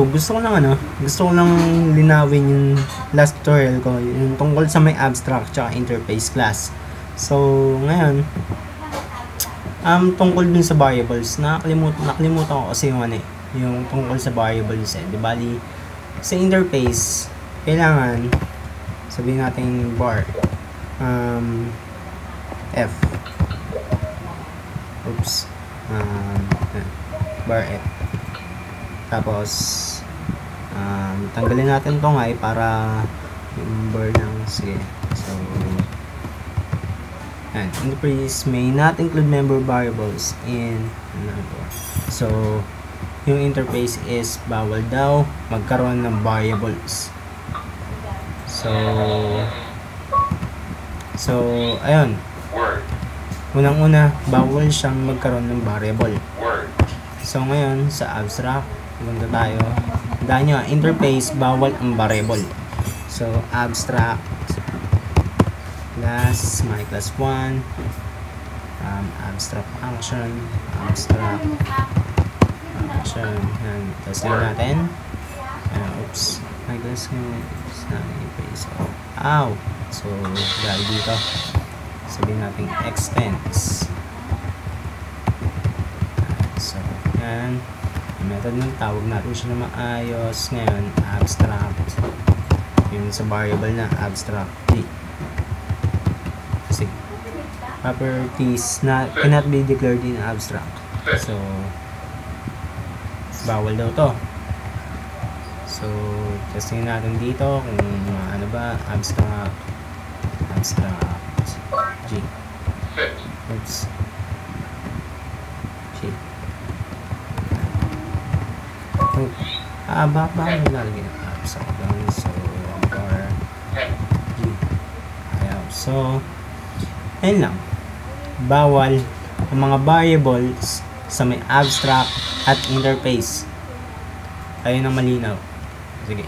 gusto ko lang linawin yung last tutorial ko, yung tungkol sa may abstract tsaka interface class. So, ngayon, tungkol dun sa variables, nakalimutan ko kasi yung tungkol sa variables di bali, sa interface, kailangan, sabihin natin bar, F, bar F, tapos, tanggalin natin to nga para yung bar lang, sige, so, and interface may not include member variables in so yung interface is bawal daw magkaroon ng variables. So ayun, unang-una bawal siyang magkaroon ng variable. So ngayon sa abstract punta tayo, tandaan nyo, interface bawal ang variable. So abstract class, my class 1, abstract function, yan, tapos lang natin, my class so dahil dito, sabihin natin extends, so yan, yung method nun, tawag natin siya na maayos. Ngayon, abstract, yun sa variable na abstract properties cannot be declared in abstract. So, bawal daw to. So, testingin natin dito kung ano ba, abstract G. Bakit lalagyan ng abstract lang? So, bar G. So, ayun lang. Bawal ang mga variables sa may abstract at interface. Ayun ang malinaw. Sige.